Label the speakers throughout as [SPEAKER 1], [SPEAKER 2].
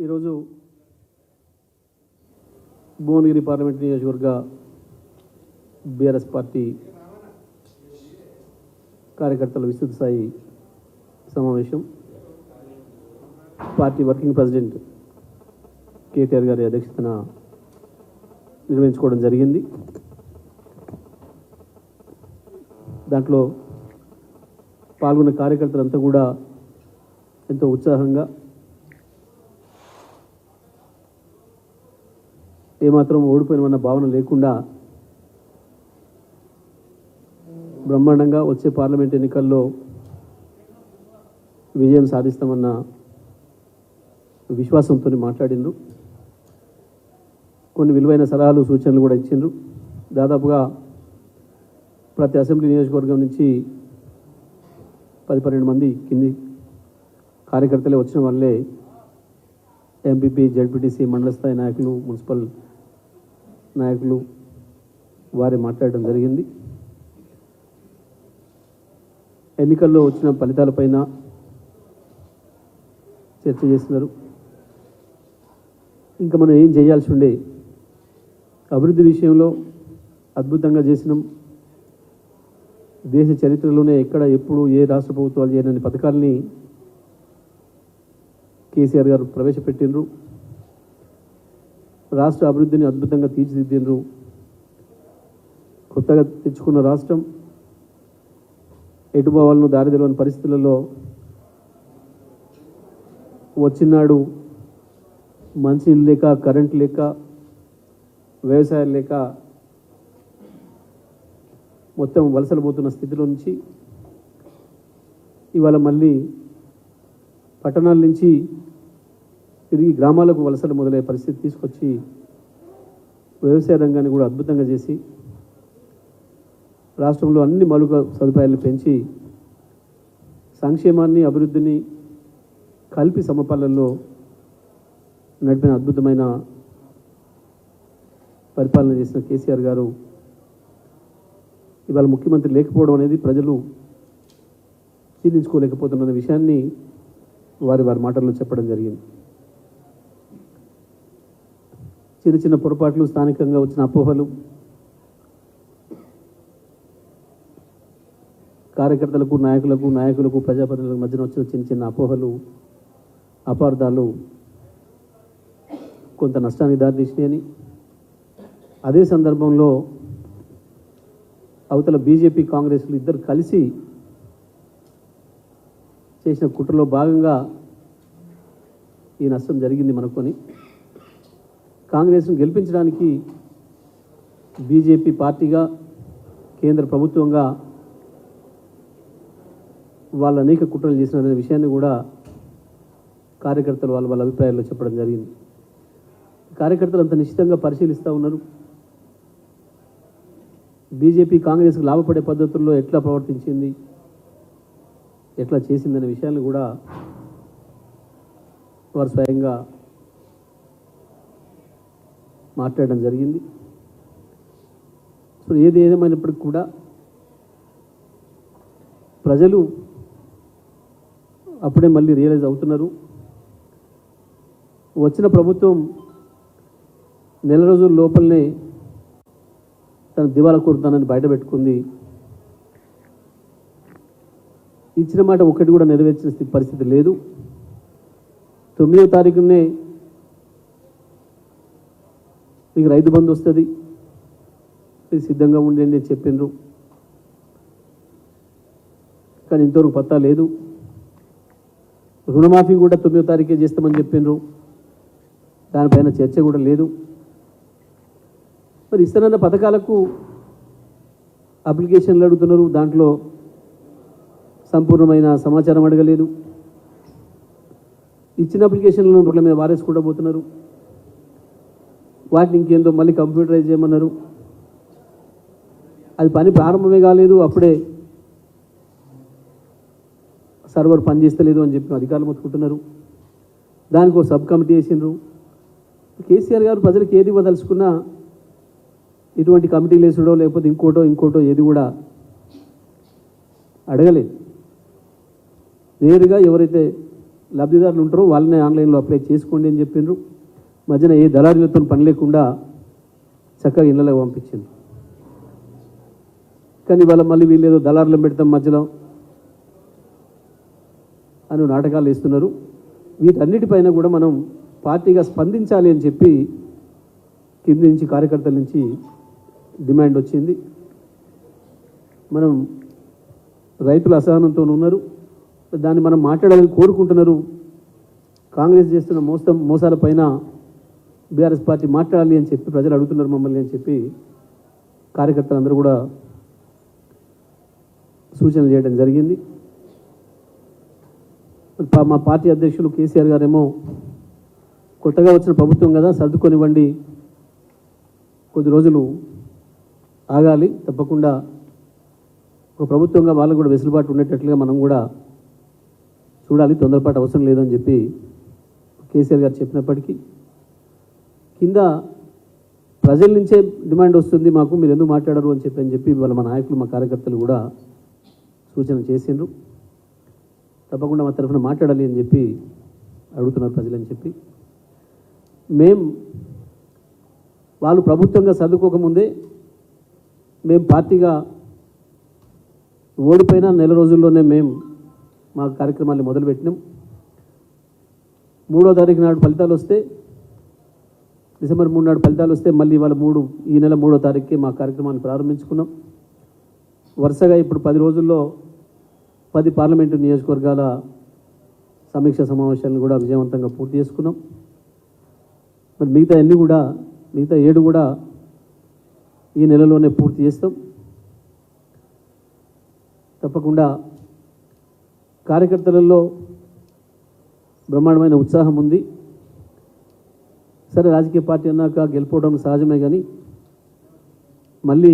[SPEAKER 1] ఈరోజు భువనగిరి పార్లమెంట్ నియోజకవర్గ BRS party కార్యకర్తల విస్తృత స్థాయి సమావేశం పార్టీ వర్కింగ్ ప్రెసిడెంట్ కేటీఆర్ గారి అధ్యక్షతన నిర్వహించుకోవడం జరిగింది. దాంట్లో పాల్గొన్న కార్యకర్తలంతా కూడా ఎంతో ఉత్సాహంగా ఏమాత్రం ఓడిపోయినమన్న భావన లేకుండా బ్రహ్మాండంగా వచ్చే పార్లమెంట్ ఎన్నికల్లో విజయం సాధిస్తామన్న విశ్వాసంతో మాట్లాడిండ్రు. కొన్ని విలువైన సలహాలు సూచనలు కూడా ఇచ్చిండ్రు. దాదాపుగా ప్రతి అసెంబ్లీ నియోజకవర్గం నుంచి 10-12 మంది కింది కార్యకర్తలే వచ్చిన వాళ్ళే ఎంపీపీ, జెడ్పీటీసీ, మండల స్థాయి నాయకులు, మున్సిపల్ నాయకులు వారే మాట్లాడడం జరిగింది. ఎన్నికల్లో వచ్చిన ఫలితాలపైన చర్చ చేస్తున్నారు. ఇంకా మనం ఏం చేయాల్సి ఉండే, అభివృద్ధి విషయంలో అద్భుతంగా చేసినాం. దేశ చరిత్రలోనే ఎక్కడ ఎప్పుడు ఏ రాష్ట్ర ప్రభుత్వాలు చేయని పథకాలని కేసీఆర్ గారు ప్రవేశపెట్టిండ్రు. రాష్ట్ర అభివృద్ధిని అద్భుతంగా తీర్చిదిద్దిండ్రు. కొత్తగా తెచ్చుకున్న రాష్ట్రం ఎటు పోవాలను దారి తెలియని పరిస్థితులలో వచ్చినాడు మంచి లేక, కరెంట్ లేక, వ్యవసాయం లేక మొత్తం వలసలు పోతున్న స్థితిలో నుంచి ఇవాళ మళ్ళీ పట్టణాల నుంచి తిరిగి గ్రామాలకు వలసలు మొదలయ్యే పరిస్థితి తీసుకొచ్చి వ్యవసాయ రంగాన్ని కూడా అద్భుతంగా చేసి రాష్ట్రంలో అన్ని మౌలిక సదుపాయాలను పెంచి సంక్షేమాన్ని, అభివృద్ధిని కలిపి సమపాలనలో నడిపిన అద్భుతమైన పరిపాలన చేసిన కేసీఆర్ గారు ఇవాళ ముఖ్యమంత్రి లేకపోవడం అనేది ప్రజలు జీర్ణించుకోలేకపోతున్న విషయాన్ని వారి మాటల్లో చెప్పడం జరిగింది. చిన్న చిన్న పొరపాట్లు, స్థానికంగా వచ్చిన అపోహలు, కార్యకర్తలకు, నాయకులకు, ప్రజాప్రతినిధులకు మధ్యన వచ్చిన చిన్న చిన్న అపోహలు, అపార్థాలు కొంత నష్టానికి దారితీసినాయని, అదే సందర్భంలో అవతల బీజేపీ, కాంగ్రెస్లు ఇద్దరు కలిసి చేసిన కుట్రలో భాగంగా ఈ నష్టం జరిగింది మనకొని. కాంగ్రెస్ను గెలిపించడానికి బీజేపీ పార్టీగా, కేంద్ర ప్రభుత్వంగా వాళ్ళ అనేక కుట్రలు చేసినారనే విషయాన్ని కూడా కార్యకర్తలు వాళ్ళ అభిప్రాయాల్లో చెప్పడం జరిగింది. కార్యకర్తలు అంత నిశ్చితంగా పరిశీలిస్తూ ఉన్నారు. బీజేపీ కాంగ్రెస్కు లాభపడే పద్ధతుల్లో ఎట్లా ప్రవర్తించింది, ఎట్లా చేసిందనే విషయాన్ని కూడా వారు స్వయంగా మాట్లాడడం జరిగింది. సో ఏది ఏదేమైనప్పటికీ కూడా ప్రజలు అప్పుడే మళ్ళీ రియలైజ్ అవుతున్నారు. వచ్చిన ప్రభుత్వం నెల రోజుల లోపలనే తన దివాలా కోరుతానని బయటపెట్టుకుంది. ఇచ్చిన మాట ఒక్కటి కూడా నెరవేర్చిన పరిస్థితి లేదు. 9వ తారీఖునే మీకు రైతు బంధు వస్తుంది, ఇది సిద్ధంగా ఉండండి అని చెప్పిండ్రు. కానీ ఇంతవరకు పత్తా లేదు. రుణమాఫీ కూడా 9వ తారీఖే చేస్తామని చెప్పిండ్రు. దానిపైన చర్చ కూడా లేదు. మరి ఇస్తానన్న పథకాలకు అప్లికేషన్లు అడుగుతున్నారు. దాంట్లో సంపూర్ణమైన సమాచారం అడగలేదు. ఇచ్చిన అప్లికేషన్లను రోడ్ల మీద వారేసుకుంటూ పోతున్నారు. వాటిని ఇంకేందో మళ్ళీ కంప్యూటరైజ్ చేయమన్నారు. అది పని ప్రారంభమే కాలేదు, అప్పుడే సర్వర్ పనిచేస్తలేదు అని చెప్పి అధికారులు మొత్తుకుంటున్నారు. దానికి ఒక సబ్ కమిటీ వేసిండ్రు. కేసీఆర్ గారు ప్రజలకు ఏది ఇవ్వదలుచుకున్నా ఇటువంటి కమిటీలు వేసుడో లేకపోతే ఇంకోటో ఏది కూడా అడగలేదు. నేరుగా ఎవరైతే లబ్ధిదారులు ఉంటారో వాళ్ళనే ఆన్లైన్లో అప్లై చేసుకోండి అని చెప్పిండ్రు. మధ్యన ఏ దళారులతో పని లేకుండా చక్కగా ఇళ్ళలో పంపించింది. కానీ వాళ్ళ మళ్ళీ వీళ్ళేదో దళారులను పెడతాం మధ్యలో అని నాటకాలు వేస్తున్నారు. వీటన్నిటిపైన కూడా మనం పార్టీగా స్పందించాలి అని చెప్పి కింది నుంచి కార్యకర్తల నుంచి డిమాండ్ వచ్చింది. మనం రైతులు అసహనంతో ఉన్నారు, దాన్ని మనం మాట్లాడాలని కోరుకుంటున్నారు. కాంగ్రెస్ చేస్తున్న మోసాల పైన బీఆర్ఎస్ పార్టీ మాట్లాడాలి అని చెప్పి ప్రజలు అడుగుతున్నారు మమ్మల్ని అని చెప్పి కార్యకర్తలందరూ కూడా సూచనలు చేయడం జరిగింది. మా పార్టీ అధ్యక్షులు కేసీఆర్ గారేమో కొత్తగా వచ్చిన ప్రభుత్వం కదా సర్దుకొనివ్వండి, కొద్ది రోజులు ఆగాలి, తప్పకుండా ఒక ప్రభుత్వంగా వాళ్ళకు కూడా వెసులుబాటు ఉండేటట్లుగా మనం కూడా చూడాలి, తొందరపాటు అవసరం లేదని చెప్పి కేసీఆర్ గారు చెప్పినప్పటికీ కింద ప్రజల నుంచే డిమాండ్ వస్తుంది మాకు, మీరు ఎందుకు మాట్లాడరు అని చెప్పి వాళ్ళ మా నాయకులు మా కార్యకర్తలు కూడా సూచన చేసిండ్రు. తప్పకుండా మా తరఫున మాట్లాడాలి అని చెప్పి అడుగుతున్నారు ప్రజలని చెప్పి వాళ్ళు ప్రభుత్వంగా సర్దుకోకముందే మేము పార్టీగా ఓడిపోయిన నెల రోజుల్లోనే మేము మా కార్యక్రమాన్ని మొదలుపెట్టినాం. 3వ తారీఖు నాడు ఫలితాలు వస్తే, డిసెంబర్ 3 నాడు ఫలితాలు వస్తే మళ్ళీ వాళ్ళ ఈ నెల 3వ తారీఖుకి మా కార్యక్రమాన్ని ప్రారంభించుకున్నాం. వరుసగా ఇప్పుడు 10 రోజుల్లో 10 పార్లమెంటు నియోజకవర్గాల సమీక్ష సమావేశాలను కూడా విజయవంతంగా పూర్తి చేసుకున్నాం. మరి మిగతా 7 కూడా ఈ నెలలోనే పూర్తి చేస్తాం. తప్పకుండా కార్యకర్తలలో బ్రహ్మాండమైన ఉత్సాహం ఉంది. సరే, రాజకీయ పార్టీ అన్నాక గెలిపోవడం సహజమే, కానీ మళ్ళీ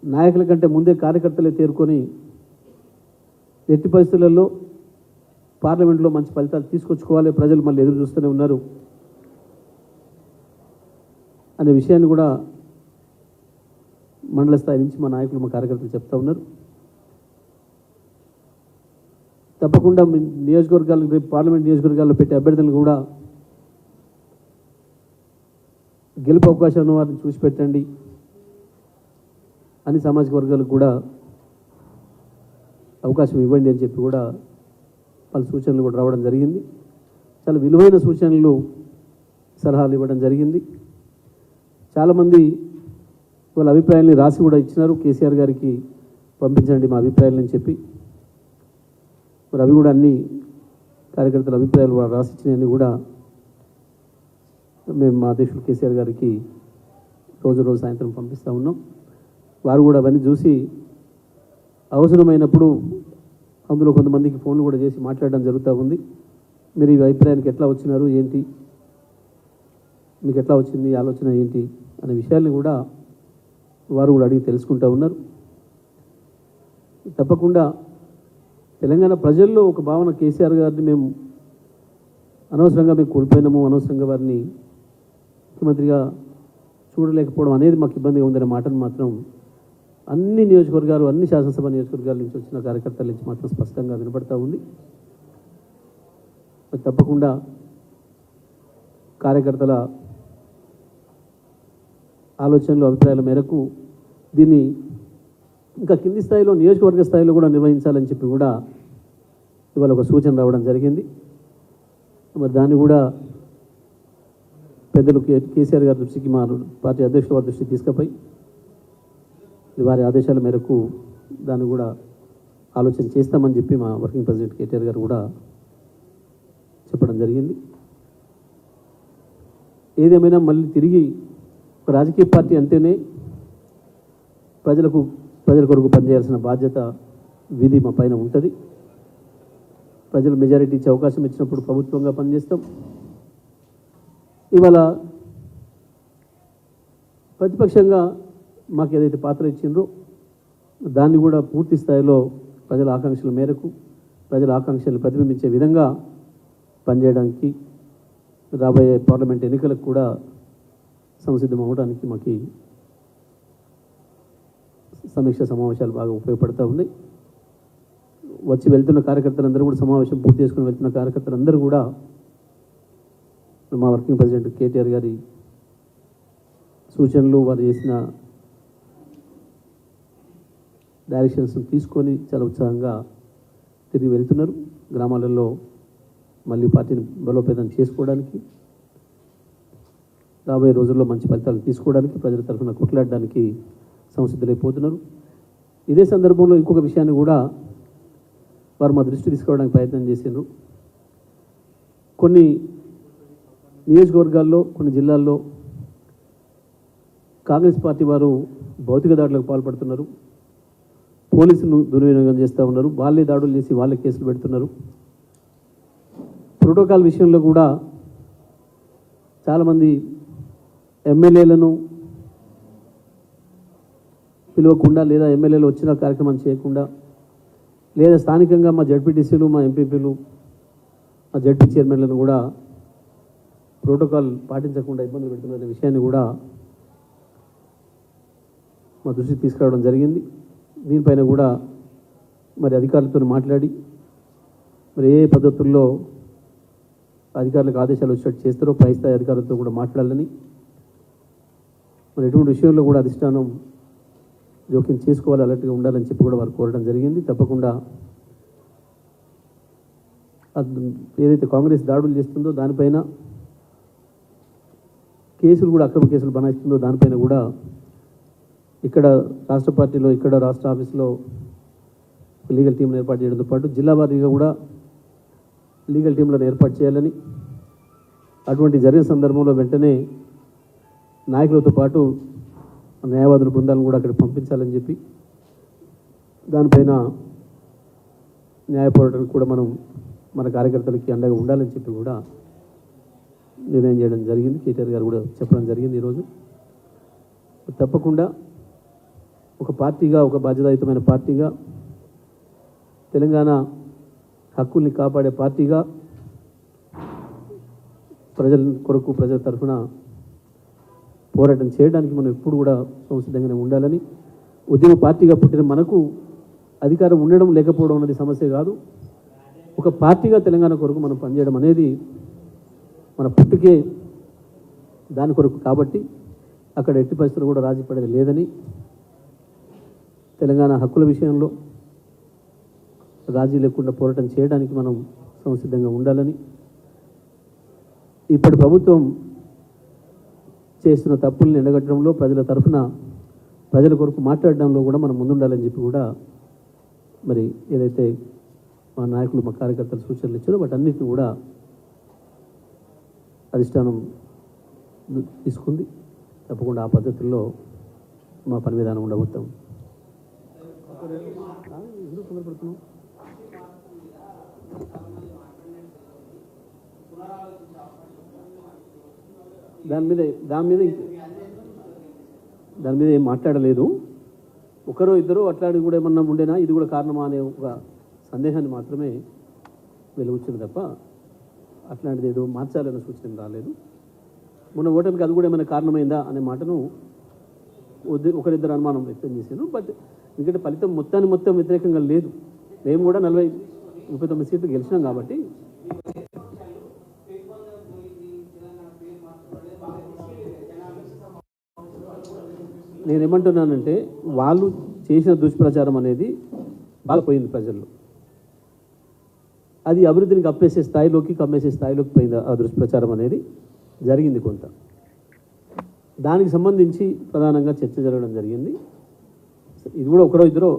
[SPEAKER 1] నాయకుల కంటే ముందే కార్యకర్తలే తేరుకొని ఎట్టి పరిస్థితులలో పార్లమెంట్లో మంచి ఫలితాలు తీసుకొచ్చుకోవాలి, ప్రజలు మళ్ళీ ఎదురు చూస్తూనే ఉన్నారు అనే విషయాన్ని కూడా మండల స్థాయి నుంచి మా నాయకులు మా కార్యకర్తలు చెప్తా ఉన్నారు. తప్పకుండా మీ నియోజకవర్గాలు, రేపు పార్లమెంట్ నియోజకవర్గాల్లో పెట్టే అభ్యర్థులను కూడా గెలుపు అవకాశం ఉన్న వారిని చూసి పెట్టండి అన్ని సామాజిక వర్గాలకు కూడా అవకాశం ఇవ్వండి అని చెప్పి కూడా పలు సూచనలు కూడా రావడం జరిగింది. చాలా విలువైన సూచనలు, సలహాలు ఇవ్వడం జరిగింది. చాలామంది వాళ్ళ అభిప్రాయాన్ని రాసి కూడా ఇచ్చినారు. కేసీఆర్ గారికి పంపించండి మా అభిప్రాయాలని చెప్పి, మరి అవి కూడా అన్ని కార్యకర్తల అభిప్రాయాలు కూడా రాసిచ్చినవి కూడా మేము మా అధ్యక్షులు కేసీఆర్ గారికి రోజు సాయంత్రం పంపిస్తూ ఉన్నాం. వారు కూడా అవన్నీ చూసి అవసరమైనప్పుడు అందులో కొంతమందికి ఫోన్లు కూడా చేసి మాట్లాడడం జరుగుతూ ఉంది. మీరు ఈ అభిప్రాయానికి ఎట్లా వచ్చినారు, ఏంటి, మీకు ఎట్లా వచ్చింది, ఆలోచన ఏంటి అనే విషయాన్ని కూడా వారు కూడా అడిగి తెలుసుకుంటూ ఉన్నారు. తప్పకుండా తెలంగాణ ప్రజల్లో ఒక భావన, కేసీఆర్ గారిని మేము అనవసరంగా కోల్పోయినాము, అనవసరంగా వారిని ముఖ్యమంత్రిగా చూడలేకపోవడం అనేది మాకు ఇబ్బందిగా ఉందనే మాటను మాత్రం అన్ని నియోజకవర్గాలు, అన్ని శాసనసభ నియోజకవర్గాల నుంచి వచ్చిన కార్యకర్తల నుంచి మాత్రం స్పష్టంగా వినపడతా ఉంది. తప్పకుండా కార్యకర్తల ఆలోచనలు, అభిప్రాయాల మేరకు దీన్ని ఇంకా కింది స్థాయిలో, నియోజకవర్గ స్థాయిలో కూడా నిర్వహించాలని చెప్పి కూడా ఇవాళ ఒక సూచన రావడం జరిగింది. మరి దాన్ని కూడా పెద్దలు కేసీఆర్ గారి దృష్టికి, మా పార్టీ అధ్యక్షుల వారి దృష్టికి తీసుకుపోయి వారి ఆదేశాల మేరకు దాన్ని కూడా ఆలోచన చేస్తామని చెప్పి మా వర్కింగ్ ప్రెసిడెంట్ కేటీఆర్ గారు కూడా చెప్పడం జరిగింది. ఏదేమైనా మళ్ళీ తిరిగి ఒక రాజకీయ పార్టీ అంటేనే ప్రజల కొరకు పనిచేయాల్సిన బాధ్యత, విధి మా పైన ఉంటుంది. ప్రజలు మెజారిటీ ఇచ్చే అవకాశం ఇచ్చినప్పుడు ప్రభుత్వంగా పనిచేస్తాం. ఇవాళ ప్రతిపక్షంగా మాకు ఏదైతే పాత్ర ఇచ్చిండ్రో దాన్ని కూడా పూర్తి స్థాయిలో ప్రజల ఆకాంక్షల మేరకు, ప్రజల ఆకాంక్షలు ప్రతిబింబించే విధంగా పనిచేయడానికి, రాబోయే పార్లమెంట్ ఎన్నికలకు కూడా సంసిద్ధం అవ్వడానికి మాకు సమీక్ష సమావేశాలు బాగా ఉపయోగపడుతూ ఉన్నాయి. వచ్చి వెళ్తున్న కార్యకర్తలందరూ కూడా సమావేశం పూర్తి చేసుకుని వెళ్తున్న కార్యకర్తలందరూ కూడా మా వర్కింగ్ ప్రెసిడెంట్ కేటీఆర్ గారి సూచనలు వారు చేసిన డైరెక్షన్స్ తీసుకొని చాలా ఉత్సాహంగా తిరిగి వెళ్తున్నారు. గ్రామాలలో మళ్ళీ పార్టీని బలోపేతం చేసుకోవడానికి, రాబోయే రోజుల్లో మంచి ఫలితాలు తీసుకోవడానికి, ప్రజల తరఫున కొట్లాడడానికి సంసిద్ధులైపోతున్నారు. ఇదే సందర్భంలో ఇంకొక విషయాన్ని కూడా వారు మా దృష్టి తీసుకోవడానికి ప్రయత్నం చేసిండ్రు. కొన్ని నియోజకవర్గాల్లో, కొన్ని జిల్లాల్లో కాంగ్రెస్ పార్టీ వారు భౌతిక దాడులకు పాల్పడుతున్నారు, పోలీసులను దుర్వినియోగం చేస్తూ ఉన్నారు, వాళ్ళే దాడులు చేసి వాళ్ళే కేసులు పెడుతున్నారు. ప్రోటోకాల్ విషయంలో కూడా చాలామంది ఎమ్మెల్యేలను పిలవకుండా, లేదా ఎమ్మెల్యేలు వచ్చిన కార్యక్రమం చేయకుండా, లేదా స్థానికంగా మా జడ్పీటీసీలు, మా ఎంపీపీలు, మా జడ్పీ చైర్మన్లను కూడా ప్రోటోకాల్ పాటించకుండా ఇబ్బందులు పెడుతున్న విషయాన్ని కూడా మా దృష్టికి తీసుకురావడం జరిగింది. దీనిపైన కూడా మరి అధికారులతో మాట్లాడి మరి ఏ పద్ధతుల్లో అధికారులకు ఆదేశాలు వచ్చేటట్టు చేస్తారో పై స్థాయి అధికారులతో కూడా మాట్లాడాలని, మరి ఎటువంటి విషయంలో కూడా అధిష్టానం జోక్యం చేసుకోవాలి, అలర్ట్గా ఉండాలని చెప్పి కూడా వారు కోరడం జరిగింది. తప్పకుండా ఏదైతే కాంగ్రెస్ దాడులు చేస్తుందో దానిపైన కేసులు కూడా, అక్రమ కేసులు బనాయిస్తుందో దానిపైన కూడా ఇక్కడ రాష్ట్ర పార్టీలో, ఇక్కడ రాష్ట్ర ఆఫీస్లో లీగల్ టీంను ఏర్పాటు చేయడంతో పాటు జిల్లా వారీగా కూడా లీగల్ టీంలను ఏర్పాటు చేయాలని, అటువంటి జరిగిన సందర్భంలో వెంటనే నాయకులతో పాటు న్యాయవాదుల బృందాలను కూడా అక్కడికి పంపించాలని చెప్పి, దానిపైన న్యాయ పోరాటానికి కూడా మనం మన కార్యకర్తలకి అండగా ఉండాలని చెప్పి కూడా నిర్ణయం చేయడం జరిగింది. కేటీఆర్ గారు కూడా చెప్పడం జరిగింది. ఈరోజు తప్పకుండా ఒక పార్టీగా, ఒక బాధ్యతాయుతమైన పార్టీగా, తెలంగాణ హక్కుల్ని కాపాడే పార్టీగా, ప్రజల కొరకు, ప్రజల తరఫున పోరాటం చేయడానికి మనం ఎప్పుడు కూడా సంసిద్ధంగానే ఉండాలని, ఉద్యమ పార్టీగా పుట్టిన మనకు అధికారం ఉండడం లేకపోవడం అనేది సమస్య కాదు. ఒక పార్టీగా తెలంగాణ కొరకు మనం పనిచేయడం అనేది మన పుట్టుకే దాని కొరకు. కాబట్టి అక్కడ ఎట్టి పరిస్థితులు కూడా రాజీ పడేది లేదని, తెలంగాణ హక్కుల విషయంలో రాజీ లేకుండా పోరాటం చేయడానికి మనం సంసిద్ధంగా ఉండాలని, ఇప్పటి ప్రభుత్వం చేస్తున్న తప్పుల్ని ఎండగట్టడంలో, ప్రజల తరఫున ప్రజల కొరకు మాట్లాడడంలో కూడా మనం ముందుండాలని చెప్పి కూడా మరి ఏదైతే మా నాయకులు, మా కార్యకర్తలు సూచనలు ఇచ్చారో వాటన్నిటిని కూడా అధిష్టానం తీసుకుంది. తప్పకుండా ఆ పద్ధతుల్లో మా పని విధానం ఉండబోతాం. ఎందుకు తొందరపడుతున్నాం? దాని మీద ఏం మాట్లాడలేదు. ఒకరో ఇద్దరు అట్లాంటి కూడా ఏమన్నా ఉండేనా, ఇది కూడా కారణమా అనే ఒక సందేహాన్ని మాత్రమే వెలువచ్చింది తప్ప అట్లాంటిది ఏదో మార్చాలనే సూచన రాలేదు. మొన్న ఓటమికి అది కూడా ఏమైనా కారణమైందా అనే మాటను ఒకరిద్దరు అనుమానం వ్యక్తం చేశారు. బట్ ఎందుకంటే ఫలితం మొత్తం వ్యతిరేకంగా లేదు. మేము కూడా 39 సీట్లు గెలిచినాం కాబట్టి నేనేమంటున్నానంటే, వాళ్ళు చేసిన దుష్ప్రచారం అనేది బాగా పోయింది ప్రజల్లో. అది అభివృద్ధిని కమ్మేసే స్థాయిలోకి పోయింది. ఆ దుష్ప్రచారం అనేది జరిగింది కొంత. దానికి సంబంధించి ప్రధానంగా చర్చ జరగడం జరిగింది. ఇది కూడా ఒకరో ఇద్దరు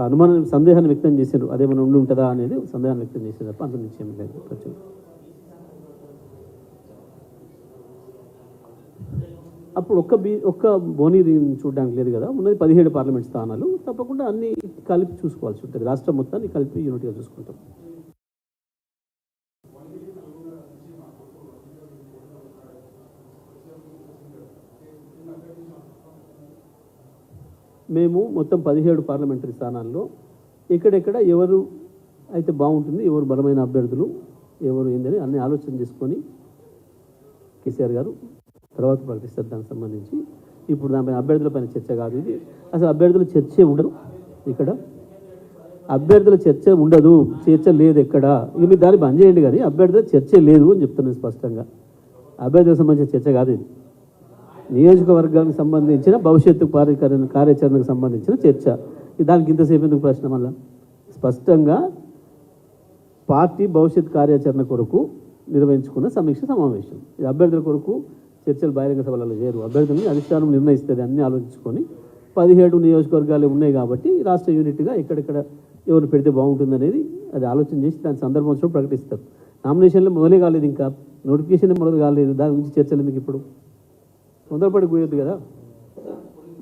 [SPEAKER 1] అనుమానం, సందేహాన్ని వ్యక్తం చేశారు. అదేమైనా ఉండి ఉంటుందా అనేది సందేహాన్ని వ్యక్తం చేశారు తప్ప అంత నిశ్చయం లేదు. అప్పుడు ఒక్క బోనీని చూడడానికి లేదు కదా, ఉన్నది 17 పార్లమెంట్ స్థానాలు. తప్పకుండా అన్ని కలిపి చూసుకోవాల్సి ఉంటుంది. రాష్ట్రం మొత్తాన్ని కలిపి యూనిట్గా చూసుకుంటాం. మేము మొత్తం 17 పార్లమెంటరీ స్థానాల్లో ఎక్కడెక్కడ ఎవరు అయితే బాగుంటుంది, ఎవరు బలమైన అభ్యర్థులు, ఎవరు ఏందని అన్ని ఆలోచన చేసుకొని కేసీఆర్ గారు తర్వాత ప్రకటిస్తారు. దానికి సంబంధించి ఇప్పుడు దానిపైన అభ్యర్థుల పైన చర్చ కాదు ఇది. అసలు అభ్యర్థుల చర్చే ఉండదు ఇక్కడ. అభ్యర్థుల చర్చ ఉండదు, చర్చ లేదు ఎక్కడ, ఇక మీరు దాన్ని బంద్ చేయండి. కానీ అభ్యర్థుల చర్చ లేదు అని చెప్తున్నాను స్పష్టంగా. అభ్యర్థులకు సంబంధించిన చర్చ కాదు ఇది. నియోజకవర్గానికి సంబంధించిన భవిష్యత్తు కార్యాచరణకు సంబంధించిన చర్చ. దానికి ఇంతసేపు ఎందుకు ప్రశ్న? మళ్ళా స్పష్టంగా పార్టీ భవిష్యత్ కార్యాచరణ కొరకు నిర్వహించుకున్న సమీక్ష సమావేశం. ఇది అభ్యర్థుల కొరకు చర్చలు బహిరంగ సభలలో చేరు. అభ్యర్థుల్ని అధిష్టానం నిర్ణయిస్తుంది అన్నీ ఆలోచించుకొని. 17 నియోజకవర్గాలు ఉన్నాయి కాబట్టి రాష్ట్ర యూనిట్గా ఎక్కడెక్కడ ఎవరు పెడితే బాగుంటుంది అనేది అది ఆలోచన చేసి దాని సందర్భం వచ్చినప్పుడు ప్రకటిస్తారు. నామినేషన్లు మొదలే కాలేదు, ఇంకా నోటిఫికేషన్ మొదలు కాలేదు, దాని గురించి చర్చలు ఎందుకు ఇప్పుడు? తొందరపడి పోయొద్దు కదా.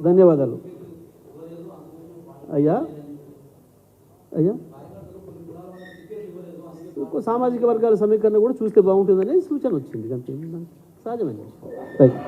[SPEAKER 1] ధన్యవాదాలు. అయ్యా అయ్యా సామాజిక వర్గాల సమీకరణ కూడా చూస్తే బాగుంటుందనే సూచన వచ్చింది. అంతే, సహజమైన. రైట్.